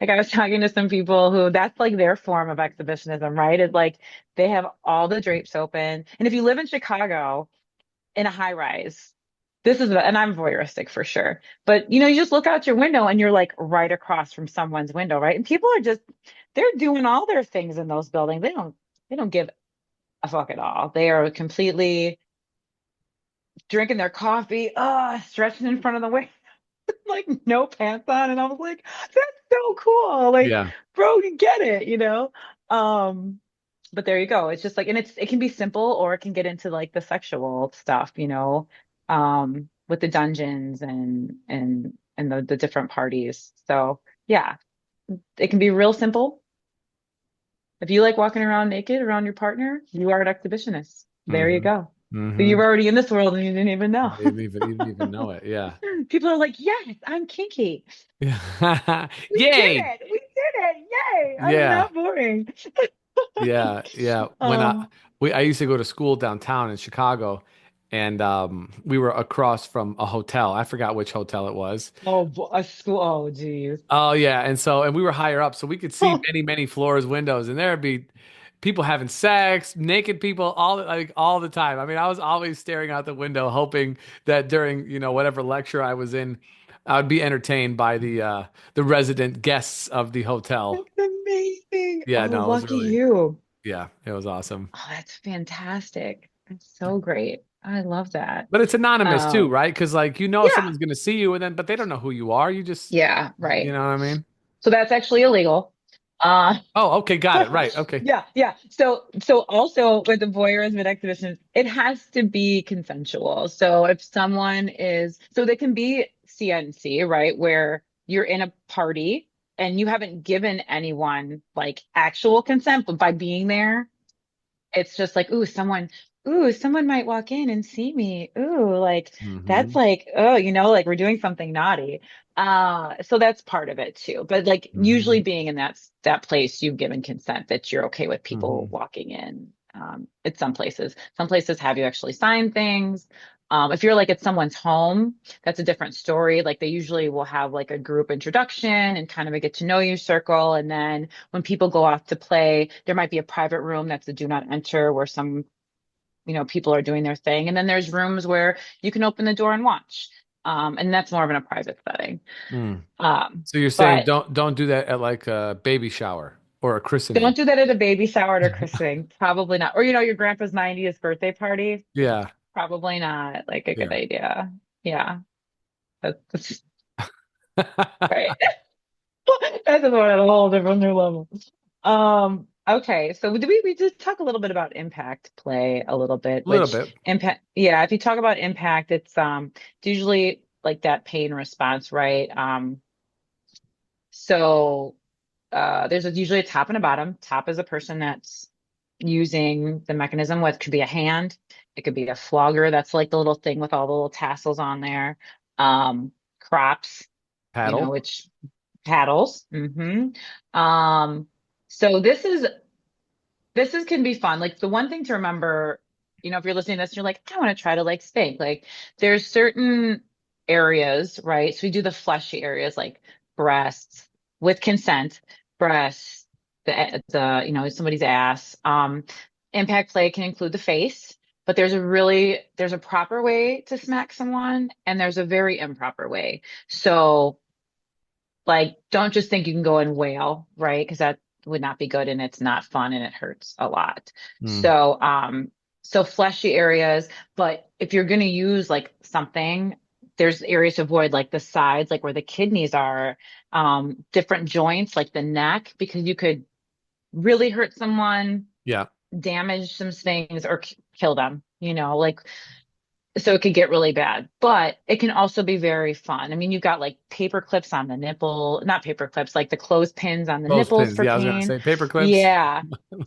Like I was talking to some people who that's like their form of exhibitionism, right? Is like they have all the drapes open. And if you live in Chicago in a high rise, and I'm voyeuristic for sure, but you just look out your window and you're like right across from someone's window, right? And people are they're doing all their things in those buildings. They don't give a fuck at all. They are completely drinking their coffee, stretching in front of the window like no pants on. And I was like, that's so cool. Like, yeah. bro, you get it, Um, but there you go. It's just like, and it can be simple or it can get into like the sexual stuff, with the dungeons and the different parties. So yeah, it can be real simple. If you like walking around naked around your partner, you are an exhibitionist. There you Hmm. go. So Hmm. you're already in this world and you didn't even know. You didn't even know it. Yeah. People are like, yes, I'm kinky. Yeah. We did Yay. it. We did it. Yay. I'm Yeah. not boring. Yeah, yeah. Um, I used to go to school downtown in Chicago, and we were across from a hotel. I forgot which hotel it was. a school. Oh, geez. Oh yeah, and we were higher up, so we could see many floors, windows, and there'd be people having sex, naked people, all the time. I mean, I was always staring out the window, hoping that during, whatever lecture I was in, I would be entertained by the resident guests of the hotel. That's amazing. Yeah, Oh, no, it was lucky really, you. yeah, it was awesome. Oh, that's fantastic. That's so great. I love that. But it's anonymous too, Um, right? Because like yeah, someone's gonna see you, and then but they don't know who you are. You just, yeah, you right. know what I mean? So that's actually illegal. Uh, Oh, okay, got it. Right, okay. yeah, yeah. So also with the voyeurism exhibitions, it has to be consensual. So if someone is, so they can be CNC, right, where you're in a party and you haven't given anyone like actual consent, but by being there, it's just like, ooh, someone might walk in and see me. Ooh, like that's Hmm. like, oh, like we're doing something naughty. So that's part of it too. But like usually Hmm. being in that place, you've given consent that you're okay with people Hmm. walking in. It's some places. Some places have you actually sign things. If you're like at someone's home, that's a different story. Like they usually will have like a group introduction and kind of a get to know you circle. And then when people go off to play, there might be a private room that's a do not enter where some, people are doing their thing. And then there's rooms where you can open the door and watch. And that's more of in a private setting. Mm. Um, So you're saying but don't do that at like a baby shower or a christening. don't do that at a baby shower or christening. Probably not. Or, your grandpa's 90th birthday party. Yeah, Probably not like a good yeah. idea. Yeah. That's right. That's just on a whole different new level. Okay, so we just talk a little bit about impact play a little bit, A little which bit. impact, yeah, if you talk about impact, it's usually like that pain response, right? So there's usually a top and a bottom. Top is a person that's using the mechanism, what could be a hand, it could be a flogger, that's like the little thing with all the little tassels on there. Crops, Paddle. which paddles. Um, so this is can be fun. Like the one thing to remember, if you're listening to this, you're like, I want to try to like spank. Like there's certain areas, right? So we do the fleshy areas like breasts with consent, breasts, somebody's ass. Impact play can include the face, but there's a proper way to smack someone and there's a very improper way. So like, don't just think you can go and wail, right? Because that would not be good and it's not fun and it hurts a lot. Mm. So fleshy areas, but if you're going to use like something, there's areas to avoid, like the sides, like where the kidneys are, different joints, like the neck, because you could really hurt someone, Yeah. damage some things, or kill them, like so it could get really bad, but it can also be very fun. I mean, you've got like paper clips on the nipple, not paper clips, like the clothespins on the nipples Clothespins. for Yeah, I was gonna pain. say paper clips. Yeah.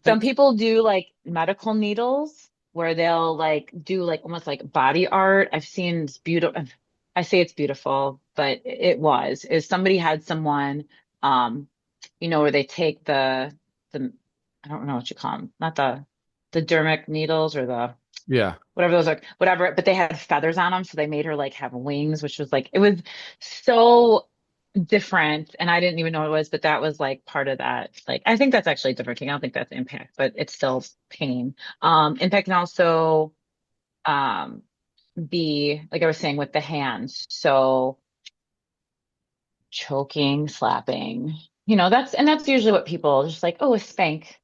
Some Like, people do like medical needles where they'll like do like almost like body art. I've seen it's beautiful. I say it's beautiful, but it was, is somebody had someone, um, where they take the, I don't know what you call them, not the dermic needles or the yeah. whatever those are, whatever, but they had feathers on them. So they made her like have wings, which was like, it was so different. And I didn't even know what it was, but that was like part of that. Like, I think that's actually a different thing. I don't think that's impact, but it's still pain. Impact can also, um, be, like I was saying, with the hands. So choking, slapping, that's usually what people just like, oh, a spank.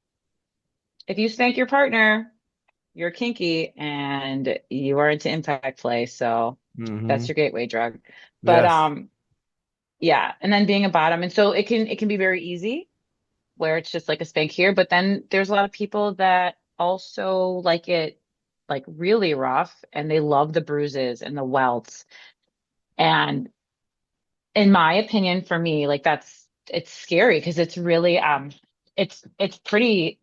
If you spank your partner, you're kinky and you are into impact play, so that's Hmm. your gateway drug. But Yes. yeah, and then being a bottom, and so it can be very easy where it's just like a spank here, but then there's a lot of people that also like it like really rough and they love the bruises and the welts. And in my opinion, for me, like it's scary because it's really it's pretty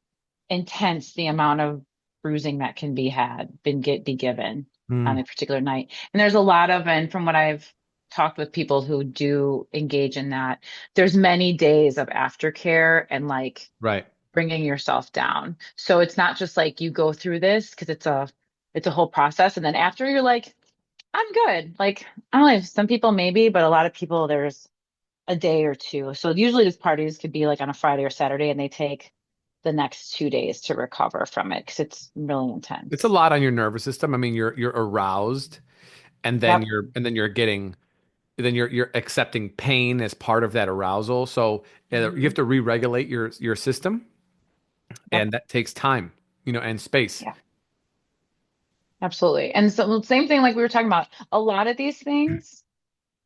intense the amount of bruising that can be given on Mm. a particular night. And there's a lot of, and from what I've talked with people who do engage in that, there's many days of aftercare and like Right. bringing yourself down. So it's not just like you go through this because it's a whole process, and then after you're like, I'm good. Like I don't know, some people maybe, but a lot of people there's a day or two. So usually these parties could be like on a Friday or Saturday and they take the next 2 days to recover from it because it's really It's a intense. lot on your nervous system. I mean, you're aroused, and then Yep. you're getting then you're accepting pain as part of that arousal. So you have Hmm. to re-regulate your system, Yep. and that takes time, and space. Yeah, absolutely. And so same thing like we were talking about, a lot of these things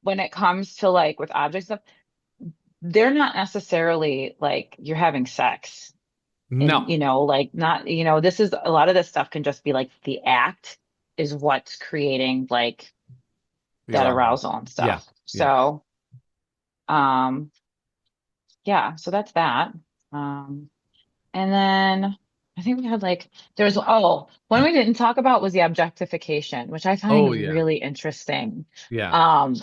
when it comes to like with objects stuff, they're not necessarily like you're having sex and No, like not, this is a lot of this stuff can just be like the act is what's creating like the that arousal. arousal and Yeah, stuff. yeah. So, um, yeah, so that's that. Um, and then I think we had like there's one we didn't talk about was the objectification, which I Oh find yeah, really interesting. yeah. Um,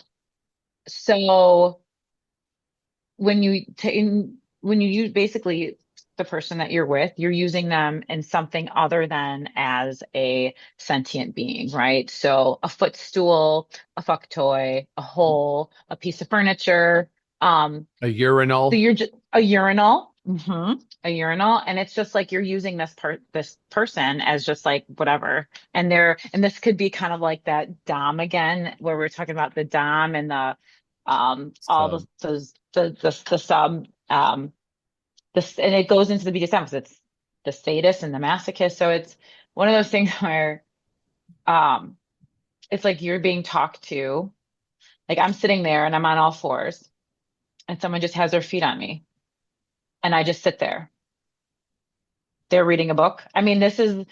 so when when you use basically the person that you're with, you're using them in something other than as a sentient being, right? So a footstool, a fuck toy, a hole, a piece of furniture. A So urinal. you're just a urinal, a urinal, and it's just like you're using this person as just like whatever. And this could be kind of like that dom again, where we're talking about the dom and the all So the sub this, and it goes into the BDSM because it's the sadist and the masochist. So it's one of those things where um it's like you're being talked to. Like I'm sitting there and I'm on all fours, and someone just has their feet on me, and I just sit there. They're reading a book. I mean, this is,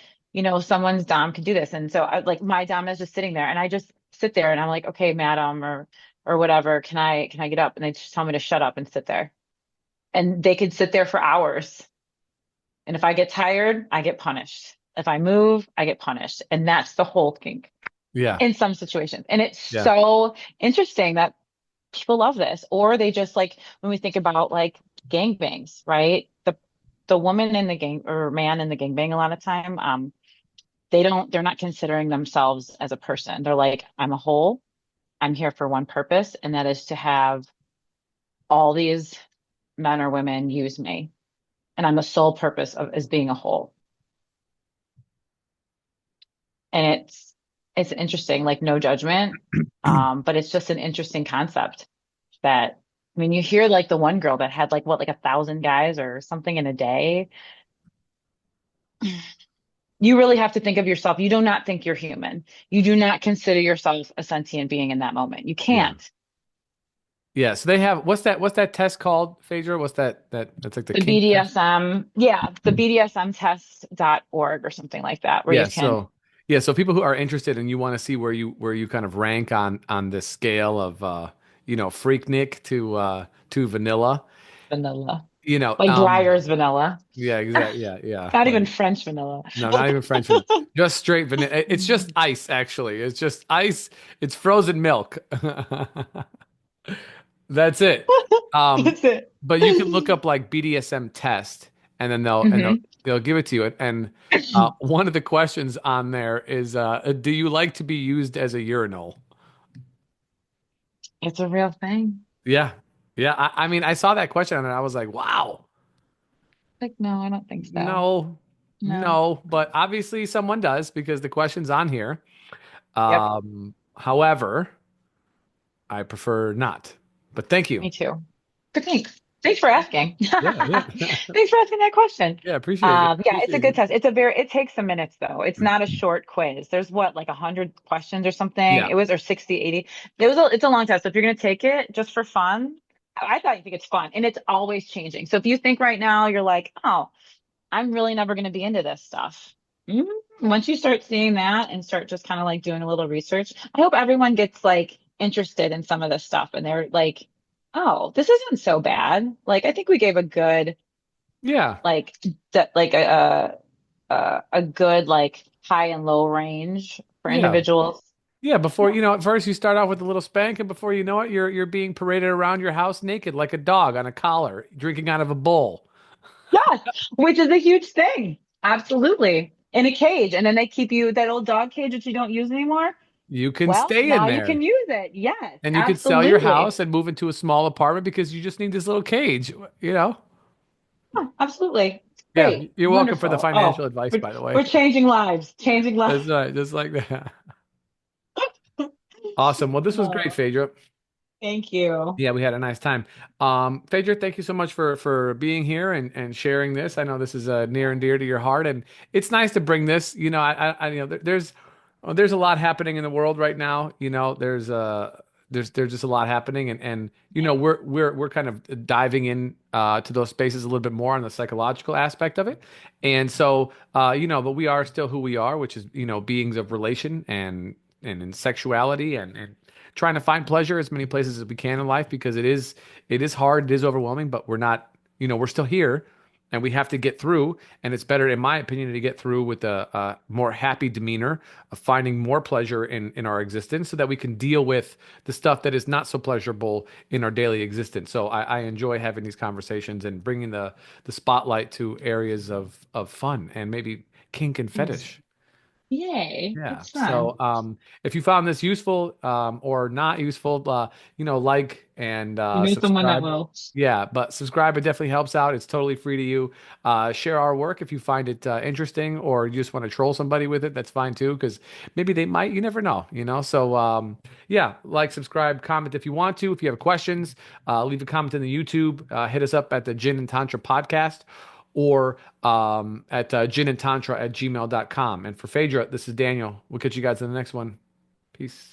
someone's dom can do this. And so I like my dom is just sitting there and I just sit there and I'm like, okay, madam or whatever, can I get up? And they just tell me to shut up and sit there. And they could sit there for hours. And if I get tired, I get punished. If I move, I get punished. And that's the whole kink yeah, in some situations. And it's yeah. so interesting that people love this. Or they just like when we think about like gangbangs, right? The woman in the gang or man in the gangbang a lot of time, they're not considering themselves as a person. They're like, I'm a whole, I'm here for one purpose, and that is to have all these men or women use me. And I'm the sole purpose of as being a whole. And it's interesting, like no judgment. But it's just an interesting concept that I mean, you hear like the one girl that had like what, like 1,000 guys or something in a day. You really have to think of yourself. You do not think you're human. You do not consider yourself a sentient being in that moment. You Yeah. can't. Yeah. So they have what's that test called, Phaedra? What's that's like the The kink test? BDSM, yeah, the BDSMtest.org or something like that, where you Yeah, can so people who are interested and you want to see where you kind of rank on this scale of Freaknik to vanilla, vanilla, you know, like um Dreyer's vanilla, yeah, exactly. Yeah, yeah. not Like even French vanilla. no, not even French vanilla. Just straight vanilla. It's just ice actually. It's just ice. It's frozen milk. That's it. Um, That's it. but you can look up like BDSM test, and then Hmm. they'll give it to you. And one of the questions on there is, do you like to be used as a urinal? It's a real thing. Yeah, yeah. I mean, I saw that question and I was like, wow, Like, no, I don't think so. no, No. no. But obviously, someone does because the question's on here. Yep, However, I prefer not. But thank you. me too. Good, thanks. Thanks for asking. Yeah, yeah, Thanks for asking that question. yeah. Appreciate it. Yeah, it's a Appreciate good it. test. It takes some minutes though. It's not a short quiz. There's what, like 100 questions or something. Yeah. It was, or 60, 80. It's a long test. So if you're going to take it just for fun, I thought you think it's fun and it's always changing. So if you think right now you're like, oh, I'm really never going to be into this stuff. Mhm. Once you start seeing that and start just kind of like doing a little research, I hope everyone gets like interested in some of this stuff and they're like, oh, this isn't so bad. Like, I think we gave a good, Yeah. like, that, like a good, like high and low range for Yeah. individuals. Yeah, before Yeah. at first you start off with a little spank, and before you know it, you're being paraded around your house naked like a dog on a collar, drinking out of a bowl. Yes, which is a huge thing. Absolutely. In a cage. And then they keep you that old dog cage that you don't use anymore. You can Well, stay in now you can there, use it. Yes, and you could sell your absolutely. house and move into a small apartment because you just need this little cage. Yeah, absolutely. Yeah, Great. you're welcome for the Wonderful. financial Oh, advice, we're, by the way. we're changing lives, changing lives. That's right, just like that. Awesome. Well, this was great, Oh, Phaedra. thank you. Yeah, we had a nice time. Phaedra, thank you so much for being here and sharing this. I know this is near and dear to your heart, and it's nice to bring this. There's a lot happening in the world right now. There's just a lot happening, and we're kind of diving in to those spaces a little bit more on the psychological aspect of it, and so but we are still who we are, which is beings of relation and in sexuality and trying to find pleasure as many places as we can in life because it is hard, it is overwhelming, but we're not, we're still here and we have to get through. And it's better, in my opinion, to get through with a more happy demeanor of finding more pleasure in our existence so that we can deal with the stuff that is not so pleasurable in our daily existence. So I enjoy having these conversations and bringing the spotlight to areas of fun and maybe kink and Yes. fetish. Yay. Yeah. That's fun. So, if you found this useful, or not useful, like and You know someone that subscribe. will. Yeah, but subscribe. It definitely helps out. It's totally free to you. Share our work if you find it interesting, or you just want to troll somebody with it. That's fine too, because maybe they might. You never know. So, yeah, like, subscribe, comment if you want to. If you have questions, leave a comment in the YouTube. Hit us up at the Gin and Tantra podcast or at ginandtantra@gmail.com. And for Phaedra, this is Daniel. We'll catch you guys in the next one. Peace.